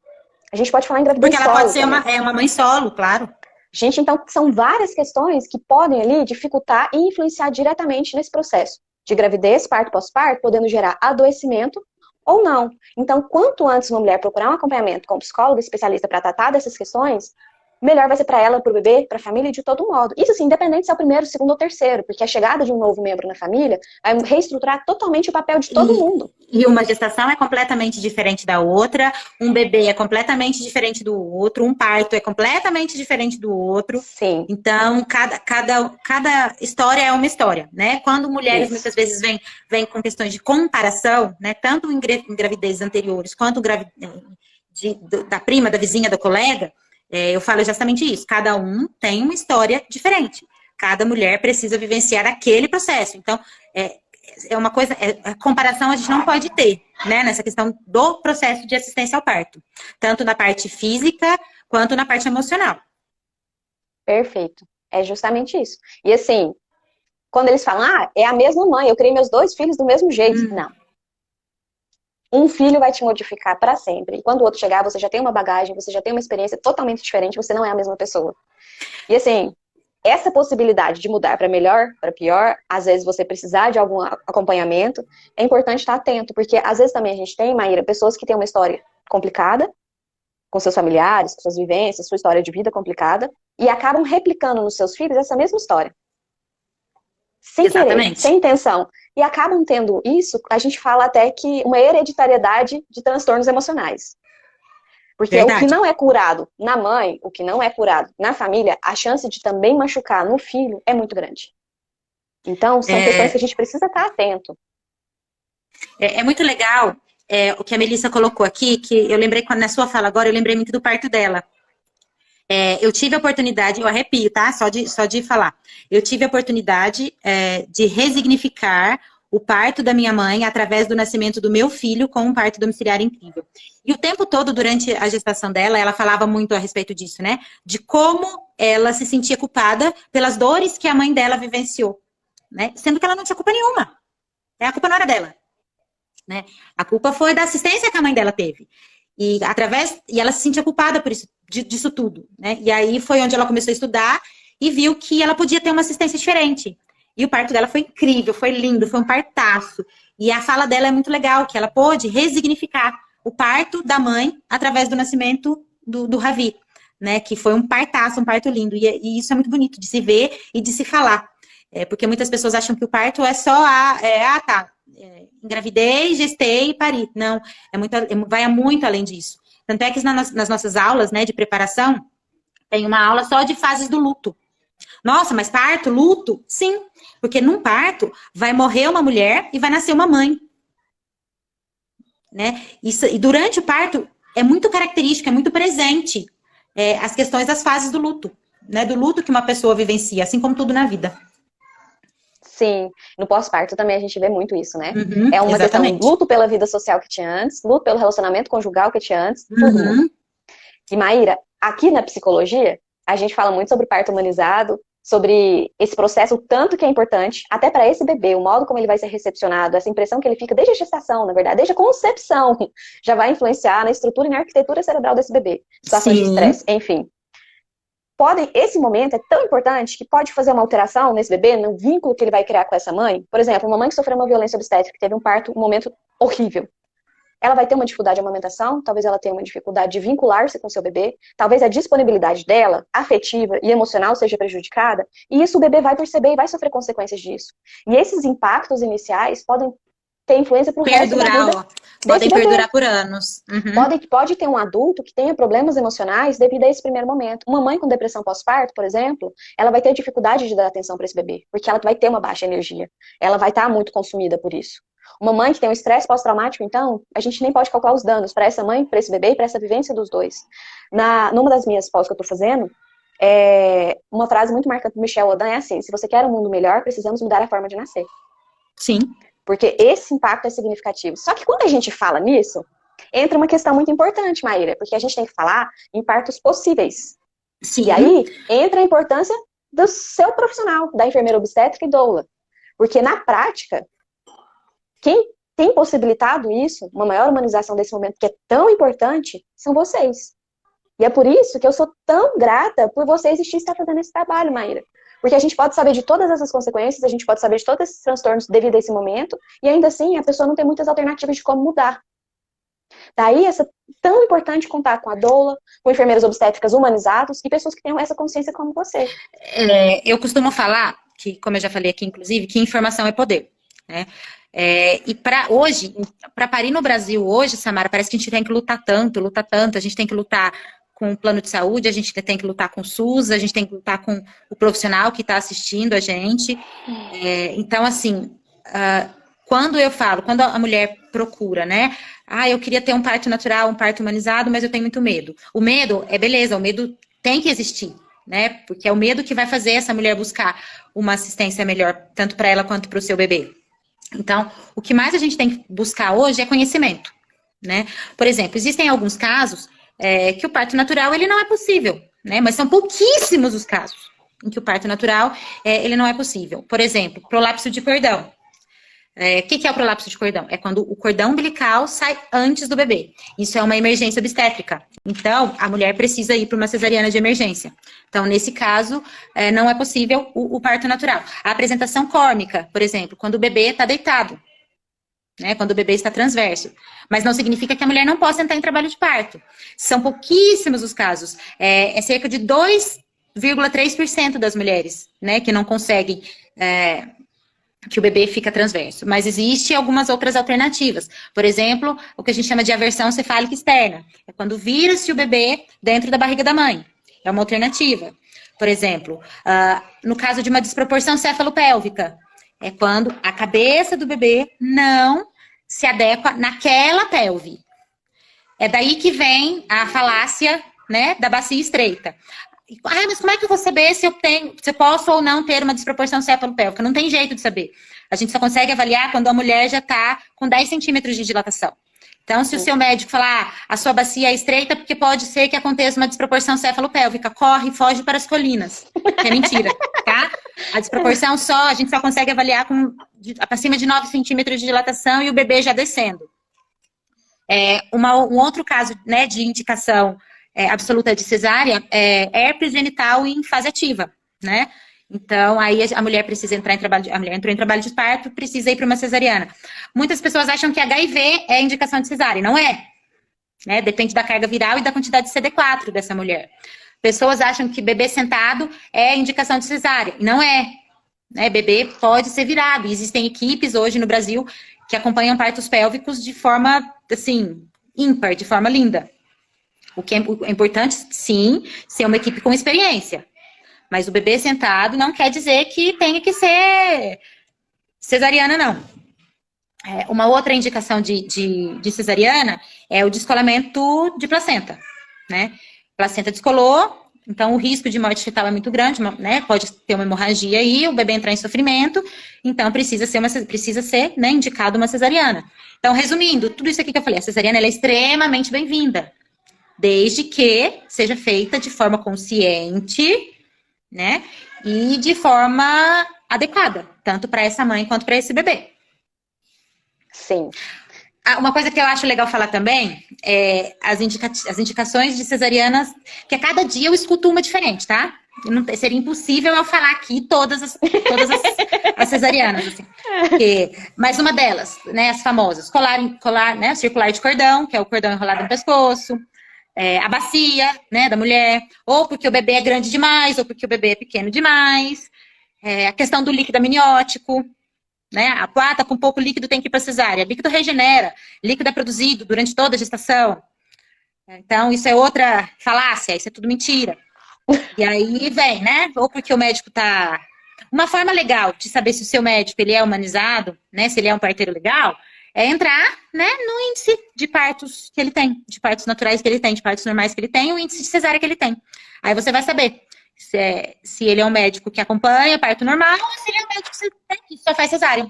A gente pode falar em gravidez solo. Porque ela pode ser uma mãe solo, claro. Gente, então, são várias questões que podem ali dificultar e influenciar diretamente nesse processo de gravidez, parto, pós-parto, podendo gerar adoecimento ou não. Então, quanto antes uma mulher procurar um acompanhamento com um psicólogo especialista para tratar dessas questões, melhor vai ser para ela, para o bebê, para a família de todo modo. Isso assim, independente se é o primeiro, segundo ou terceiro, porque a chegada de um novo membro na família vai reestruturar totalmente o papel de todo mundo. E uma gestação é completamente diferente da outra, um bebê é completamente diferente do outro, um parto é completamente diferente do outro. Sim. Então, cada história é uma história, né? Quando mulheres muitas vezes vêm com questões de comparação, né? Tanto em gravidezes anteriores, quanto da prima, da vizinha, da colega, eu falo justamente isso. Cada um tem uma história diferente. Cada mulher precisa vivenciar aquele processo. Então, é uma coisa, comparação a gente não pode ter, né? Nessa questão do processo de assistência ao parto. Tanto na parte física, quanto na parte emocional. Perfeito. É justamente isso. E assim, quando eles falam, é a mesma mãe, eu criei meus 2 filhos do mesmo jeito. Não. Um filho vai te modificar para sempre. E quando o outro chegar, você já tem uma bagagem, você já tem uma experiência totalmente diferente, você não é a mesma pessoa. E assim, essa possibilidade de mudar para melhor, para pior, às vezes você precisar de algum acompanhamento, é importante estar atento, porque às vezes também a gente tem, Maíra, pessoas que têm uma história complicada, com seus familiares, com suas vivências, sua história de vida complicada, e acabam replicando nos seus filhos essa mesma história. Sem querer, sem intenção. E acabam tendo isso, a gente fala até que uma hereditariedade de transtornos emocionais. Porque o que não é curado na mãe, o que não é curado na família, a chance de também machucar no filho é muito grande. Então, são questões que a gente precisa estar atento. É muito legal o que a Melissa colocou aqui, que eu lembrei, na sua fala agora, eu lembrei muito do parto dela. Eu tive a oportunidade, eu arrepio, tá? Só de falar. Eu tive a oportunidade de resignificar o parto da minha mãe através do nascimento do meu filho com um parto domiciliar incrível. E o tempo todo, durante a gestação dela, ela falava muito a respeito disso, né? De como ela se sentia culpada pelas dores que a mãe dela vivenciou. né? Sendo que ela não tinha culpa nenhuma. A culpa não era dela, né? A culpa foi da assistência que a mãe dela teve. E ela se sentia culpada por isso, disso tudo, né? E aí foi onde ela começou a estudar e viu que ela podia ter uma assistência diferente. E o parto dela foi incrível, foi lindo, foi um partaço. E a fala dela é muito legal, que ela pôde resignificar o parto da mãe através do nascimento do Ravi, né? Que foi um partaço, um parto lindo. E isso é muito bonito de se ver e de se falar. Porque muitas pessoas acham que o parto é só engravidei, gestei e pari. Não, vai muito além disso. Tanto é que nas nossas aulas, né, de preparação, tem uma aula só de fases do luto. Nossa, mas parto, luto? Sim, porque num parto vai morrer uma mulher e vai nascer uma mãe. Né? E durante o parto é muito característico, é muito presente as questões das fases do luto, né? Do luto que uma pessoa vivencia, assim como tudo na vida. Sim, no pós-parto também a gente vê muito isso, né? Uhum, é uma exatamente. questão de luto pela vida social que tinha antes, luto pelo relacionamento conjugal que tinha antes, tudo muda. E Maíra, aqui na psicologia, a gente fala muito sobre parto humanizado, sobre esse processo, o tanto que é importante, até para esse bebê, o modo como ele vai ser recepcionado, essa impressão que ele fica desde a gestação, na verdade, desde a concepção, já vai influenciar na estrutura e na arquitetura cerebral desse bebê. Situações de estresse, enfim. Esse momento é tão importante que pode fazer uma alteração nesse bebê, no vínculo que ele vai criar com essa mãe. Por exemplo, uma mãe que sofreu uma violência obstétrica, que teve um parto, um momento horrível. Ela vai ter uma dificuldade de amamentação, talvez ela tenha uma dificuldade de vincular-se com seu bebê, talvez a disponibilidade dela, afetiva e emocional, seja prejudicada, e isso o bebê vai perceber e vai sofrer consequências disso. E esses impactos iniciais podem ter influência pro resto da vida. Podem perdurar por anos. Uhum. Pode ter um adulto que tenha problemas emocionais devido a esse primeiro momento. Uma mãe com depressão pós-parto, por exemplo, ela vai ter dificuldade de dar atenção para esse bebê, porque ela vai ter uma baixa energia. Ela vai estar muito consumida por isso. Uma mãe que tem um estresse pós-traumático, então, a gente nem pode calcular os danos para essa mãe, para esse bebê e para essa vivência dos dois. Numa das minhas pós que eu estou fazendo, uma frase muito marcante do Michel Odan é assim: se você quer um mundo melhor, precisamos mudar a forma de nascer. Sim. Porque esse impacto é significativo. Só que quando a gente fala nisso, entra uma questão muito importante, Maíra, porque a gente tem que falar em partos possíveis. Sim. E aí entra a importância do seu profissional, da enfermeira obstétrica e doula. Porque na prática, quem tem possibilitado isso, uma maior humanização desse momento que é tão importante, são vocês. E é por isso que eu sou tão grata por você existir e estar fazendo esse trabalho, Maíra. Porque a gente pode saber de todas essas consequências, a gente pode saber de todos esses transtornos devido a esse momento, e ainda assim a pessoa não tem muitas alternativas de como mudar. Daí, tão importante contar com a doula, com enfermeiras obstétricas humanizados e pessoas que tenham essa consciência como você. Eu costumo falar, que, como eu já falei aqui, inclusive, que informação é poder, né? E para parir no Brasil hoje, Samara, parece que a gente tem que lutar tanto, a gente tem que lutar com o plano de saúde, a gente tem que lutar com o SUS, a gente tem que lutar com o profissional que está assistindo a gente. Então, assim, quando a mulher procura, né? Eu queria ter um parto natural, um parto humanizado, mas eu tenho muito medo. O medo beleza, o medo tem que existir, né? Porque é o medo que vai fazer essa mulher buscar uma assistência melhor, tanto para ela quanto para o seu bebê. Então, o que mais a gente tem que buscar hoje é conhecimento, né? Por exemplo, existem alguns casos que o parto natural, ele não é possível, né? Mas são pouquíssimos os casos em que o parto natural, ele não é possível. Por exemplo, prolapso de cordão. O que é o prolapso de cordão? É quando o cordão umbilical sai antes do bebê. Isso é uma emergência obstétrica. Então, a mulher precisa ir para uma cesariana de emergência. Então, nesse caso, não é possível o parto natural. A apresentação córmica, por exemplo, quando o bebê está deitado, né, quando o bebê está transverso. Mas não significa que a mulher não possa entrar em trabalho de parto. São pouquíssimos os casos. É cerca de 2,3% das mulheres, né, que não conseguem... que o bebê fica transverso. Mas existe algumas outras alternativas. Por exemplo, o que a gente chama de aversão cefálica externa. É quando vira-se o bebê dentro da barriga da mãe. É uma alternativa. Por exemplo, no caso de uma desproporção cefalopélvica, é quando a cabeça do bebê não se adequa naquela pelve. É daí que vem a falácia, né, da bacia estreita. Mas como é que eu vou saber se eu posso ou não ter uma desproporção cefalopélvica? Não tem jeito de saber. A gente só consegue avaliar quando a mulher já está com 10 centímetros de dilatação. Então, se o seu médico falar, a sua bacia é estreita, porque pode ser que aconteça uma desproporção cefalopélvica, corre e foge para as colinas. Que é mentira, tá? A desproporção a gente só consegue avaliar acima de 9 centímetros de dilatação e o bebê já descendo. Um outro caso, né, de indicação absoluta de cesárea é herpes genital em fase ativa, né? Então, aí a mulher precisa entrar a mulher entrou em trabalho de parto, precisa ir para uma cesariana. Muitas pessoas acham que HIV é indicação de cesárea, não é. Né? Depende da carga viral e da quantidade de CD4 dessa mulher. Pessoas acham que bebê sentado é indicação de cesárea, não é. Né? Bebê pode ser virado. E existem equipes hoje no Brasil que acompanham partos pélvicos de forma, assim, ímpar, de forma linda. O que é importante, sim, ser uma equipe com experiência. Mas o bebê sentado não quer dizer que tenha que ser cesariana, não. Uma outra indicação de cesariana é o descolamento de placenta, né? Placenta descolou, então o risco de morte fetal é muito grande, né? Pode ter uma hemorragia aí, o bebê entrar em sofrimento, então precisa ser, né, indicado uma cesariana. Então, resumindo, tudo isso aqui que eu falei, a cesariana ela é extremamente bem-vinda, desde que seja feita de forma consciente, né? E de forma adequada, tanto para essa mãe quanto para esse bebê. Sim. Uma coisa que eu acho legal falar também é as indicações de cesarianas, que a cada dia eu escuto uma diferente, tá? Seria impossível eu falar aqui todas as cesarianas, assim. Mas uma delas, né, as famosas, colar, né, circular de cordão, que é o cordão enrolado no pescoço, a bacia, né, da mulher, ou porque o bebê é grande demais, ou porque o bebê é pequeno demais, a questão do líquido amniótico, né, a plata com pouco líquido tem que ir para cesárea, líquido regenera, líquido é produzido durante toda a gestação, então isso é outra falácia, isso é tudo mentira. E aí vem, né, ou porque o médico tá... Uma forma legal de saber se o seu médico ele é humanizado, né, se ele é um parteiro legal, é entrar, né, no índice de partos que ele tem, de partos naturais que ele tem, de partos normais que ele tem, o índice de cesárea que ele tem. Aí você vai saber se ele é um médico que acompanha parto normal ou se ele é um médico que só faz cesárea.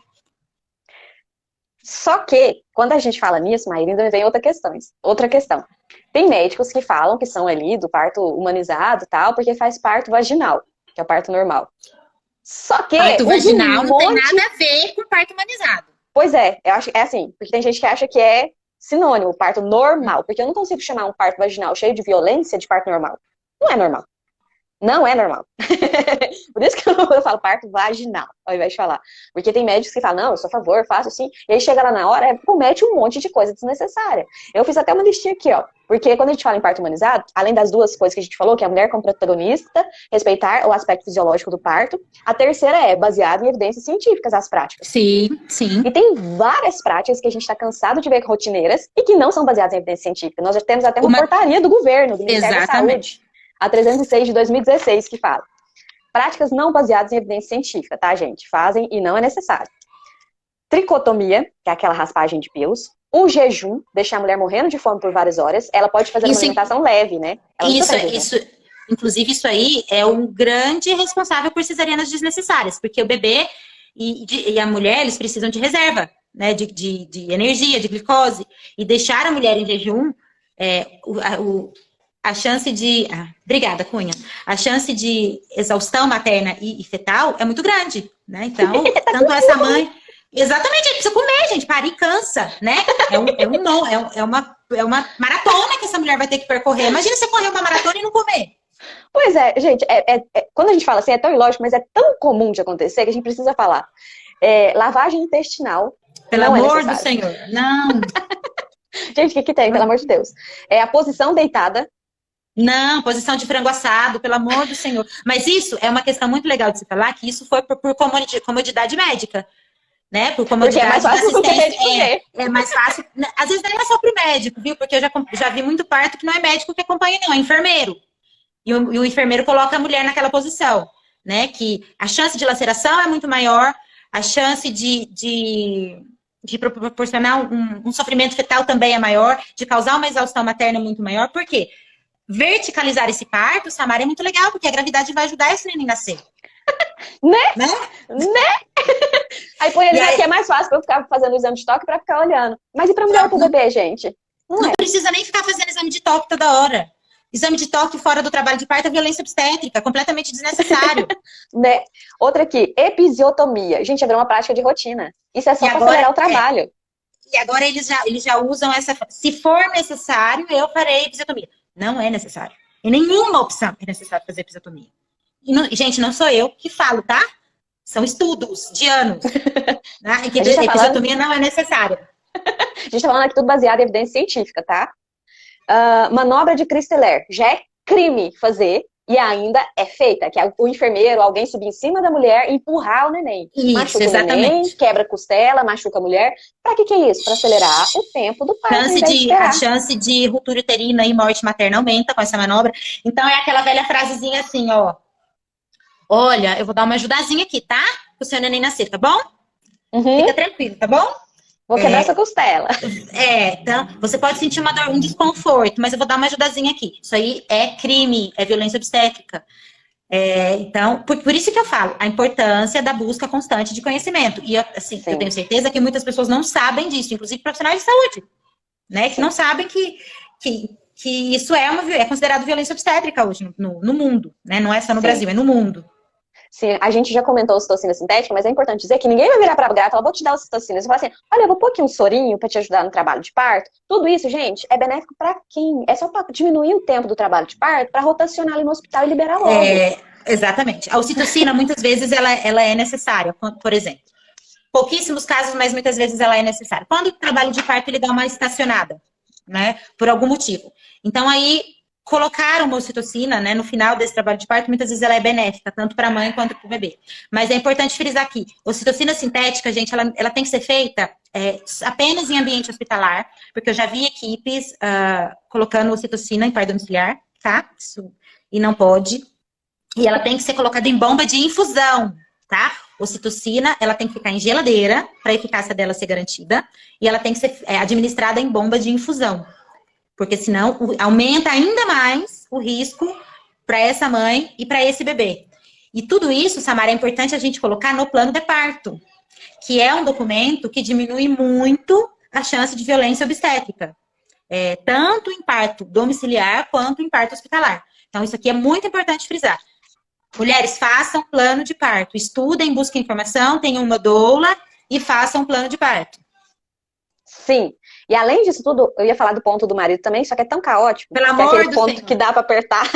Só que, quando a gente fala nisso, Maíra, ainda vem outra questão. Tem médicos que falam que são ali do parto humanizado e tal, porque faz parto vaginal, que é o parto normal. Só que... Parto vaginal não tem nada a ver com parto humanizado. Pois é, eu acho, assim, porque tem gente que acha que é sinônimo, parto normal, porque eu não consigo chamar um parto vaginal cheio de violência de parto normal. Não é normal. Não é normal. Por isso que eu falo parto vaginal, ao invés de falar. Porque tem médicos que falam, não, eu sou a favor, faço assim. E aí chega lá na hora, comete um monte de coisa desnecessária. Eu fiz até uma listinha aqui, ó. Porque quando a gente fala em parto humanizado, além das duas coisas que a gente falou, que é a mulher como protagonista, respeitar o aspecto fisiológico do parto, a terceira é baseada em evidências científicas, as práticas. Sim, sim. E tem várias práticas que a gente está cansado de ver rotineiras e que não são baseadas em evidência científica. Nós já temos até uma portaria do governo, do Ministério da Saúde, a 306 de 2016, que fala: práticas não baseadas em evidência científica, tá, gente? Fazem e não é necessário. Tricotomia, que é aquela raspagem de pelos. O jejum, deixar a mulher morrendo de fome por várias horas. Ela pode fazer uma alimentação leve, né? Inclusive, isso aí é um grande responsável por cesarianas desnecessárias, porque o bebê e a mulher, eles precisam de reserva, né? De energia, de glicose. E deixar a mulher em jejum, a chance de... obrigada, Cunha. A chance de exaustão materna e fetal é muito grande, né? Então, tanto essa mãe... Exatamente, precisa comer, gente. Parir cansa, né? É uma maratona que essa mulher vai ter que percorrer. Imagina você correr uma maratona e não comer. Pois é, gente. Quando a gente fala assim, é tão ilógico, mas é tão comum de acontecer que a gente precisa falar. Lavagem intestinal. Pelo amor do Senhor, não. Gente, o que tem? Pelo amor de Deus. A posição deitada. Não, posição de frango assado, pelo amor do Senhor. Mas isso é uma questão muito legal de se falar, que isso foi por comodidade médica. Né? Por comodidade da assistência. É mais fácil. Às vezes não é só pro médico, viu? Porque eu já vi muito parto que não é médico que acompanha, não, é enfermeiro. E o enfermeiro coloca a mulher naquela posição, né? Que a chance de laceração é muito maior, a chance de proporcionar um sofrimento fetal também é maior, de causar uma exaustão materna muito maior. Por quê? Verticalizar esse parto, Samara, é muito legal, porque a gravidade vai ajudar esse neném a nascer. Né? Aí põe ele aqui, é mais fácil pra eu ficar fazendo o exame de toque pra ficar olhando. Mas e pra mulher ou pro bebê, gente? Não precisa nem ficar fazendo exame de toque toda hora. Exame de toque fora do trabalho de parto é violência obstétrica, completamente desnecessário. Né? Outra aqui, episiotomia. Gente, já virou uma prática de rotina. Isso é só para acelerar o trabalho. E agora eles já usam essa... Se for necessário, eu farei episiotomia. Não é necessário. Em nenhuma opção é necessário fazer episiotomia. E não, gente, não sou eu que falo, tá? São estudos de anos. Né? Em que episiotomia não é necessária. A gente tá falando aqui tudo baseado em evidência científica, tá? Manobra de Christeler. Já é crime fazer e ainda é feita. Que é o enfermeiro, alguém subir em cima da mulher e empurrar o neném. Isso, machuca exatamente. O neném, quebra a costela, machuca a mulher. Pra que é isso? Pra acelerar o tempo do parto. A chance de ruptura uterina e morte materna aumenta com essa manobra. Então é aquela velha frasezinha assim, ó. Olha, eu vou dar uma ajudazinha aqui, tá? Pro seu neném nascer, tá bom? Uhum. Fica tranquilo, tá bom? Vou quebrar essa costela. Então, você pode sentir uma dor, um desconforto, mas eu vou dar uma ajudazinha aqui. Isso aí é crime, é violência obstétrica. Então, por isso que eu falo, a importância da busca constante de conhecimento. E, assim, eu tenho certeza que muitas pessoas não sabem disso, inclusive profissionais de saúde, né? Que não sabem que isso é considerado violência obstétrica hoje no mundo, né? Não é só no Brasil, é no mundo. Sim, a gente já comentou a ocitocina sintética, mas é importante dizer que ninguém vai virar pra gata e falar, vou te dar ocitocina. Você fala assim, olha, eu vou pôr aqui um sorinho pra te ajudar no trabalho de parto. Tudo isso, gente, é benéfico pra quem? É só pra diminuir o tempo do trabalho de parto, pra rotacionar ali no hospital e liberar logo. Exatamente. A ocitocina, muitas vezes, ela é necessária, por exemplo. Pouquíssimos casos, mas muitas vezes ela é necessária. Quando o trabalho de parto, ele dá uma estacionada, né? Por algum motivo. Então, aí... colocaram uma ocitocina, né, no final desse trabalho de parto, muitas vezes ela é benéfica, tanto para a mãe quanto para o bebê. Mas é importante frisar aqui, ocitocina sintética, gente, ela tem que ser feita apenas em ambiente hospitalar, porque eu já vi equipes colocando ocitocina em parto domiciliar, tá? E não pode. E ela tem que ser colocada em bomba de infusão, tá? Ocitocina, ela tem que ficar em geladeira, para a eficácia dela ser garantida, e ela tem que ser administrada em bomba de infusão. Porque senão aumenta ainda mais o risco para essa mãe e para esse bebê. E tudo isso, Samara, é importante a gente colocar no plano de parto, que é um documento que diminui muito a chance de violência obstétrica. Tanto em parto domiciliar quanto em parto hospitalar. Então, isso aqui é muito importante frisar. Mulheres, façam plano de parto. Estudem, busquem informação, tenham uma doula e façam um plano de parto. Sim. E além disso tudo, eu ia falar do ponto do marido também, só que é tão caótico. Pelo amor é aquele ponto Senhor. Que dá pra apertar.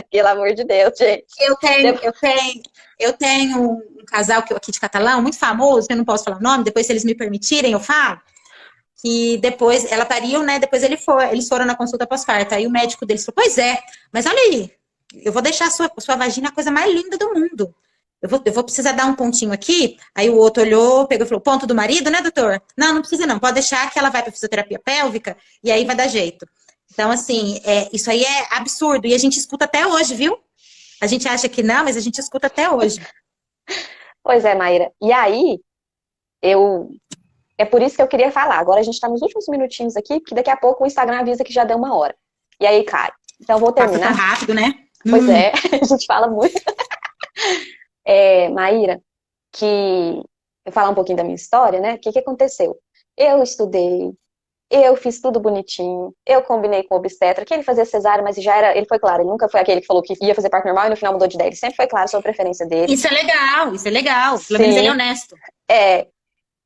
Pelo amor de Deus, gente. Eu tenho um casal aqui de Catalão, muito famoso, que eu não posso falar o nome, depois se eles me permitirem eu falo, que depois, ela pariu, né, depois eles foram na consulta pós-parto, aí o médico deles falou, pois é, mas olha aí, eu vou deixar a sua vagina a coisa mais linda do mundo. Eu vou precisar dar um pontinho aqui. Aí o outro olhou, pegou e falou, ponto do marido, né, doutor? Não precisa não, pode deixar que ela vai para fisioterapia pélvica e aí vai dar jeito. Então, assim, isso aí é absurdo. E a gente escuta até hoje, viu? A gente acha que não, mas a gente escuta até hoje. Pois é, Maíra. E aí, é por isso que eu queria falar. Agora a gente está nos últimos minutinhos aqui, porque daqui a pouco o Instagram avisa que já deu 1 hora. E aí cai. Então eu vou terminar. Passa tão rápido, né? Pois é, a gente fala muito. Maíra, que eu falar um pouquinho da minha história, né? O que aconteceu? Eu estudei, eu fiz tudo bonitinho, eu combinei com o obstetra, que ele fazia cesárea, mas ele foi claro, ele nunca foi aquele que falou que ia fazer parto normal e no final mudou de ideia, ele sempre foi claro sobre a preferência dele. Isso é legal, pelo menos ele é honesto.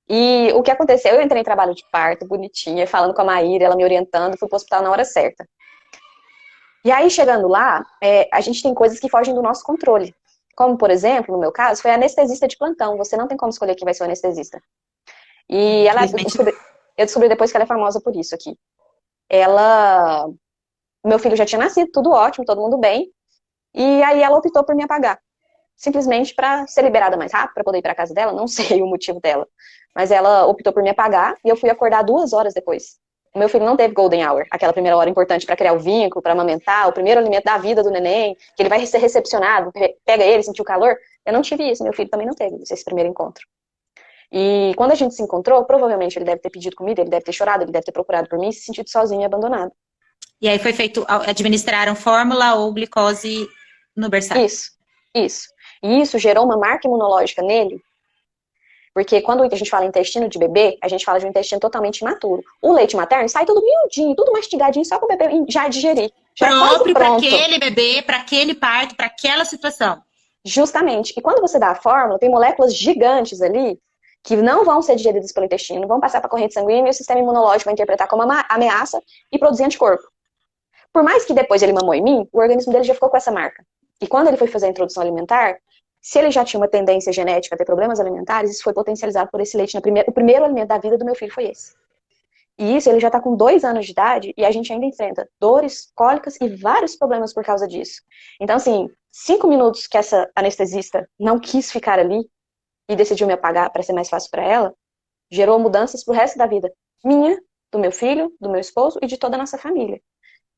E o que aconteceu, eu entrei em trabalho de parto, bonitinha, falando com a Maíra, ela me orientando, fui pro hospital na hora certa. E aí, chegando lá, a gente tem coisas que fogem do nosso controle. Como, por exemplo, no meu caso, foi a anestesista de plantão. Você não tem como escolher quem vai ser o anestesista. E eu descobri depois que ela é famosa por isso aqui. Meu filho já tinha nascido, tudo ótimo, todo mundo bem. E aí ela optou por me apagar. Simplesmente para ser liberada mais rápido, para poder ir para casa dela, não sei o motivo dela. Mas ela optou por me apagar e eu fui acordar 2 horas depois. O meu filho não teve golden hour, aquela primeira hora importante para criar o vínculo, para amamentar, o primeiro alimento da vida do neném, que ele vai ser recepcionado, pega ele, sentir o calor. Eu não tive isso, meu filho também não teve esse primeiro encontro. E quando a gente se encontrou, provavelmente ele deve ter pedido comida, ele deve ter chorado, ele deve ter procurado por mim e se sentido sozinho e abandonado. E aí foi feito, administraram fórmula ou glicose no berçário. Isso. E isso gerou uma marca imunológica nele. Porque quando a gente fala em intestino de bebê, a gente fala de um intestino totalmente imaturo. O leite materno sai tudo miudinho, tudo mastigadinho, só para o bebê já digerir. próprio para aquele bebê, para aquele parto, para aquela situação. Justamente. E quando você dá a fórmula, tem moléculas gigantes ali que não vão ser digeridas pelo intestino, vão passar para a corrente sanguínea e o sistema imunológico vai interpretar como uma ameaça e produzir anticorpo. Por mais que depois ele mamou em mim, o organismo dele já ficou com essa marca. E quando ele foi fazer a introdução alimentar, se ele já tinha uma tendência genética a ter problemas alimentares, isso foi potencializado por esse leite. O primeiro alimento da vida do meu filho foi esse. E isso, ele já está com 2 anos de idade e a gente ainda enfrenta dores, cólicas e vários problemas por causa disso. Então, assim, 5 minutos que essa anestesista não quis ficar ali e decidiu me apagar para ser mais fácil para ela, gerou mudanças pro resto da vida. Minha, do meu filho, do meu esposo e de toda a nossa família.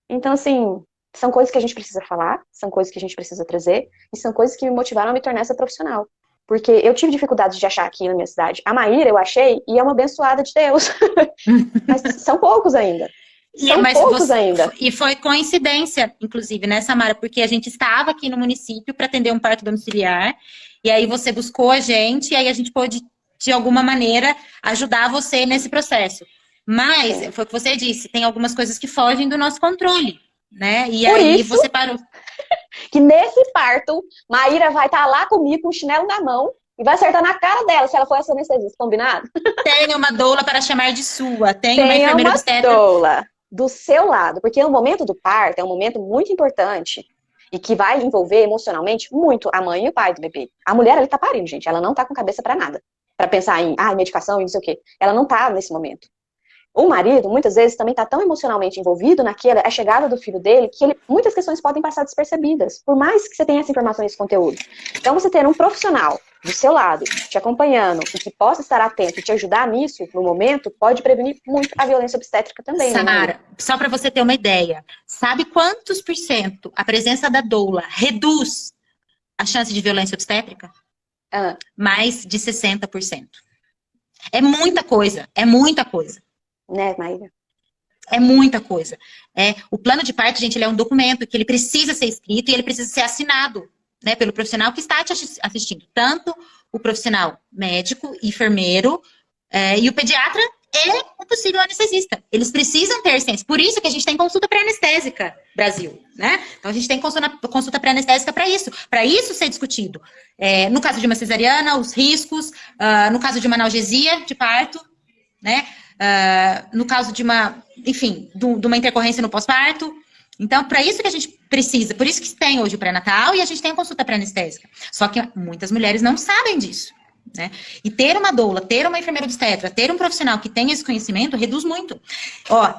Então, assim, são coisas que a gente precisa falar, são coisas que a gente precisa trazer e são coisas que me motivaram a me tornar essa profissional. Porque eu tive dificuldades de achar aqui na minha cidade. A Maíra eu achei e é uma abençoada de Deus. Mas são poucos ainda. São poucos ainda. E foi coincidência, inclusive, né, Samara? Porque a gente estava aqui no município para atender um parto domiciliar. E aí você buscou a gente e aí a gente pôde, de alguma maneira, ajudar você nesse processo. Mas, sim, foi o que você disse, tem algumas coisas que fogem do nosso controle, né? E por aí você parou. Que nesse parto, Maíra vai estar lá comigo com o chinelo na mão e vai acertar na cara dela se ela for essa anestesista, combinado? Tenha uma doula para chamar de sua, tenha uma enfermeira obstetra. Doula do seu lado, porque o momento do parto é um momento muito importante e que vai envolver emocionalmente muito a mãe e o pai do bebê. A mulher, ela tá parindo, gente, ela não tá com cabeça para nada, para pensar em medicação e não sei o quê. Ela não tá nesse momento. O marido, muitas vezes, também está tão emocionalmente envolvido naquela chegada do filho dele, que muitas questões podem passar despercebidas, por mais que você tenha essa informação e esse conteúdo. Então, você ter um profissional do seu lado, te acompanhando, e que possa estar atento e te ajudar nisso, no momento, pode prevenir muito a violência obstétrica também. Samara, só para você ter uma ideia, sabe quantos por cento a presença da doula reduz a chance de violência obstétrica? Mais de 60%. É muita coisa, é muita coisa. Né, Maíra? É muita coisa. O plano de parto, gente, ele é um documento que ele precisa ser escrito e ele precisa ser assinado, né, pelo profissional que está te assistindo. Tanto o profissional médico, enfermeiro, e o pediatra e o possível anestesista. Eles precisam ter ciência. Por isso que a gente tem consulta pré-anestésica, Brasil, né? Então a gente tem consulta pré-anestésica para isso ser discutido. No caso de uma cesariana, os riscos, no caso de uma analgesia de parto, né? No caso de uma, enfim, de uma intercorrência no pós-parto. Então, para isso que a gente precisa, por isso que tem hoje o pré-natal e a gente tem a consulta pré-anestésica. Só que muitas mulheres não sabem disso, né? E ter uma doula, ter uma enfermeira obstetra, ter um profissional que tenha esse conhecimento, reduz muito.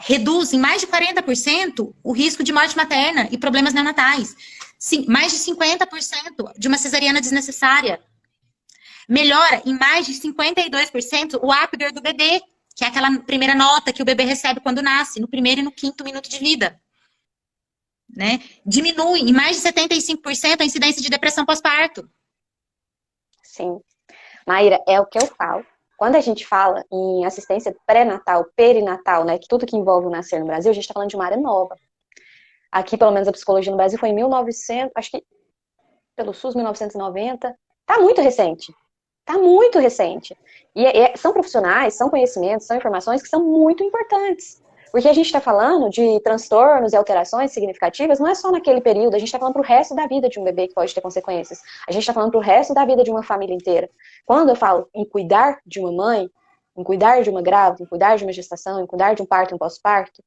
Reduz em mais de 40% o risco de morte materna e problemas neonatais. Sim, mais de 50% de uma cesariana desnecessária. Melhora em mais de 52% o Apgar do bebê, que é aquela primeira nota que o bebê recebe quando nasce, no primeiro e no 5º minuto de vida. Né? Diminui em mais de 75% a incidência de depressão pós-parto. Sim. Maíra, é o que eu falo. Quando a gente fala em assistência pré-natal, perinatal, né, tudo que envolve o nascer no Brasil, a gente está falando de uma área nova. Aqui, pelo menos, a psicologia no Brasil foi em 1900, acho que pelo SUS, 1990. Tá muito recente. Tá muito recente. E são profissionais, são conhecimentos, são informações que são muito importantes. Porque a gente está falando de transtornos e alterações significativas, não é só naquele período, a gente está falando para o resto da vida de um bebê que pode ter consequências. A gente está falando para o resto da vida de uma família inteira. Quando eu falo em cuidar de uma mãe, em cuidar de uma grávida, em cuidar de uma gestação, em cuidar de um parto e um pós-parto,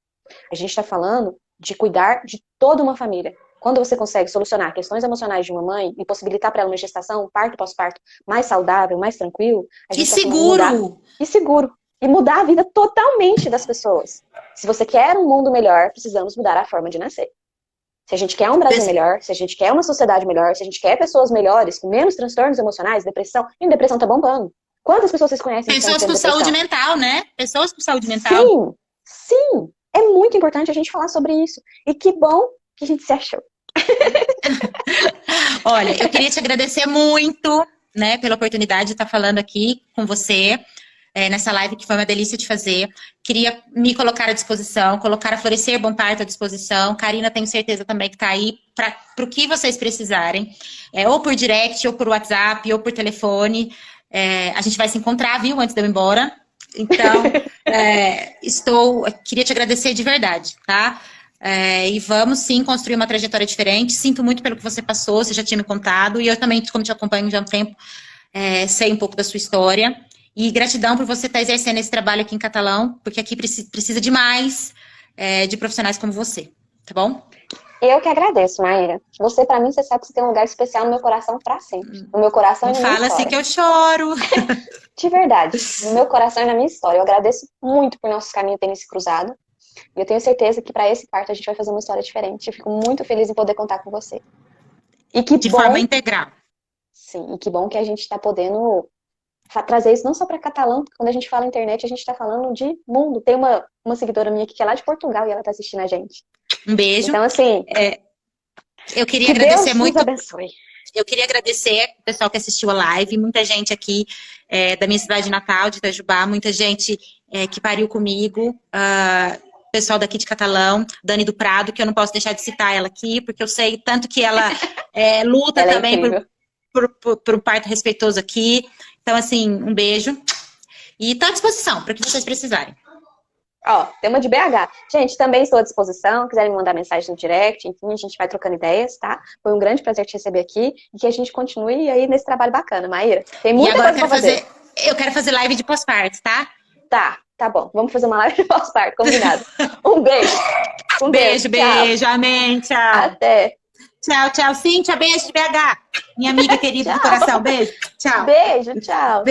a gente está falando de cuidar de toda uma família. Quando você consegue solucionar questões emocionais de uma mãe e possibilitar para ela uma gestação, um parto e pós-parto mais saudável, mais tranquilo... E seguro! E seguro. E mudar a vida totalmente das pessoas. Se você quer um mundo melhor, precisamos mudar a forma de nascer. Se a gente quer um Brasil melhor, se a gente quer uma sociedade melhor, se a gente quer pessoas melhores, com menos transtornos emocionais, depressão... E depressão tá bombando. Quantas pessoas vocês conhecem? Pessoas com saúde mental, né? Pessoas com saúde mental. Sim, sim. É muito importante a gente falar sobre isso. E que bom que a gente se achou. Olha, eu queria te agradecer muito, né, pela oportunidade de estar falando aqui com você, nessa live que foi uma delícia de fazer. Queria me colocar à disposição, colocar a Florescer Bom Parto à disposição. Karina, tenho certeza também que está aí para o que vocês precisarem, ou por direct, ou por WhatsApp, ou por telefone. A gente vai se encontrar, viu, antes de eu ir embora. Então, queria te agradecer de verdade, tá? E vamos sim construir uma trajetória diferente. Sinto muito pelo que você passou, você já tinha me contado, e eu também, como te acompanho já há um tempo, sei um pouco da sua história. E gratidão por você estar exercendo esse trabalho aqui em Catalão, porque aqui precisa demais de profissionais como você, tá bom? Eu que agradeço, Maíra. Você, pra mim, você sabe que você tem um lugar especial no meu coração pra sempre. No meu coração Não e na minha fala assim história. que eu choro. De verdade, no meu coração e na minha história. Eu agradeço muito por nossos caminhos terem se cruzado. E eu tenho certeza que para esse parto a gente vai fazer uma história diferente. Eu fico muito feliz em poder contar com você. E que De bom, forma integral. sim, e que bom que a gente está podendo trazer isso não só para Catalão, porque quando a gente fala internet, a gente está falando de mundo. Tem uma seguidora minha aqui que é lá de Portugal e ela está assistindo a gente. Um beijo. Então, assim, eu queria que agradecer Deus muito. nos abençoe. Eu queria agradecer o pessoal que assistiu a live, muita gente aqui da minha cidade natal, de Itajubá, muita gente que pariu comigo, pessoal daqui de Catalão, Dani do Prado, que eu não posso deixar de citar ela aqui, porque eu sei tanto que ela luta Ela também é por um parto respeitoso aqui. Então, assim, um beijo. E estou à disposição para o que vocês precisarem. Ó, tem uma de BH. Gente, também estou à disposição. Quiserem me mandar mensagem no direct, enfim, a gente vai trocando ideias, tá? Foi um grande prazer te receber aqui e que a gente continue aí nesse trabalho bacana, Maíra. Tem muita coisa pra fazer. Eu quero fazer live de pós-parto, tá? Tá bom. Vamos fazer uma live de pós-parto, combinado. Um beijo. Um beijo. Beijo, amém, tchau. Até. Tchau, tchau. Cíntia, beijo de BH. Minha amiga querida do coração, beijo. Tchau. Beijo, tchau.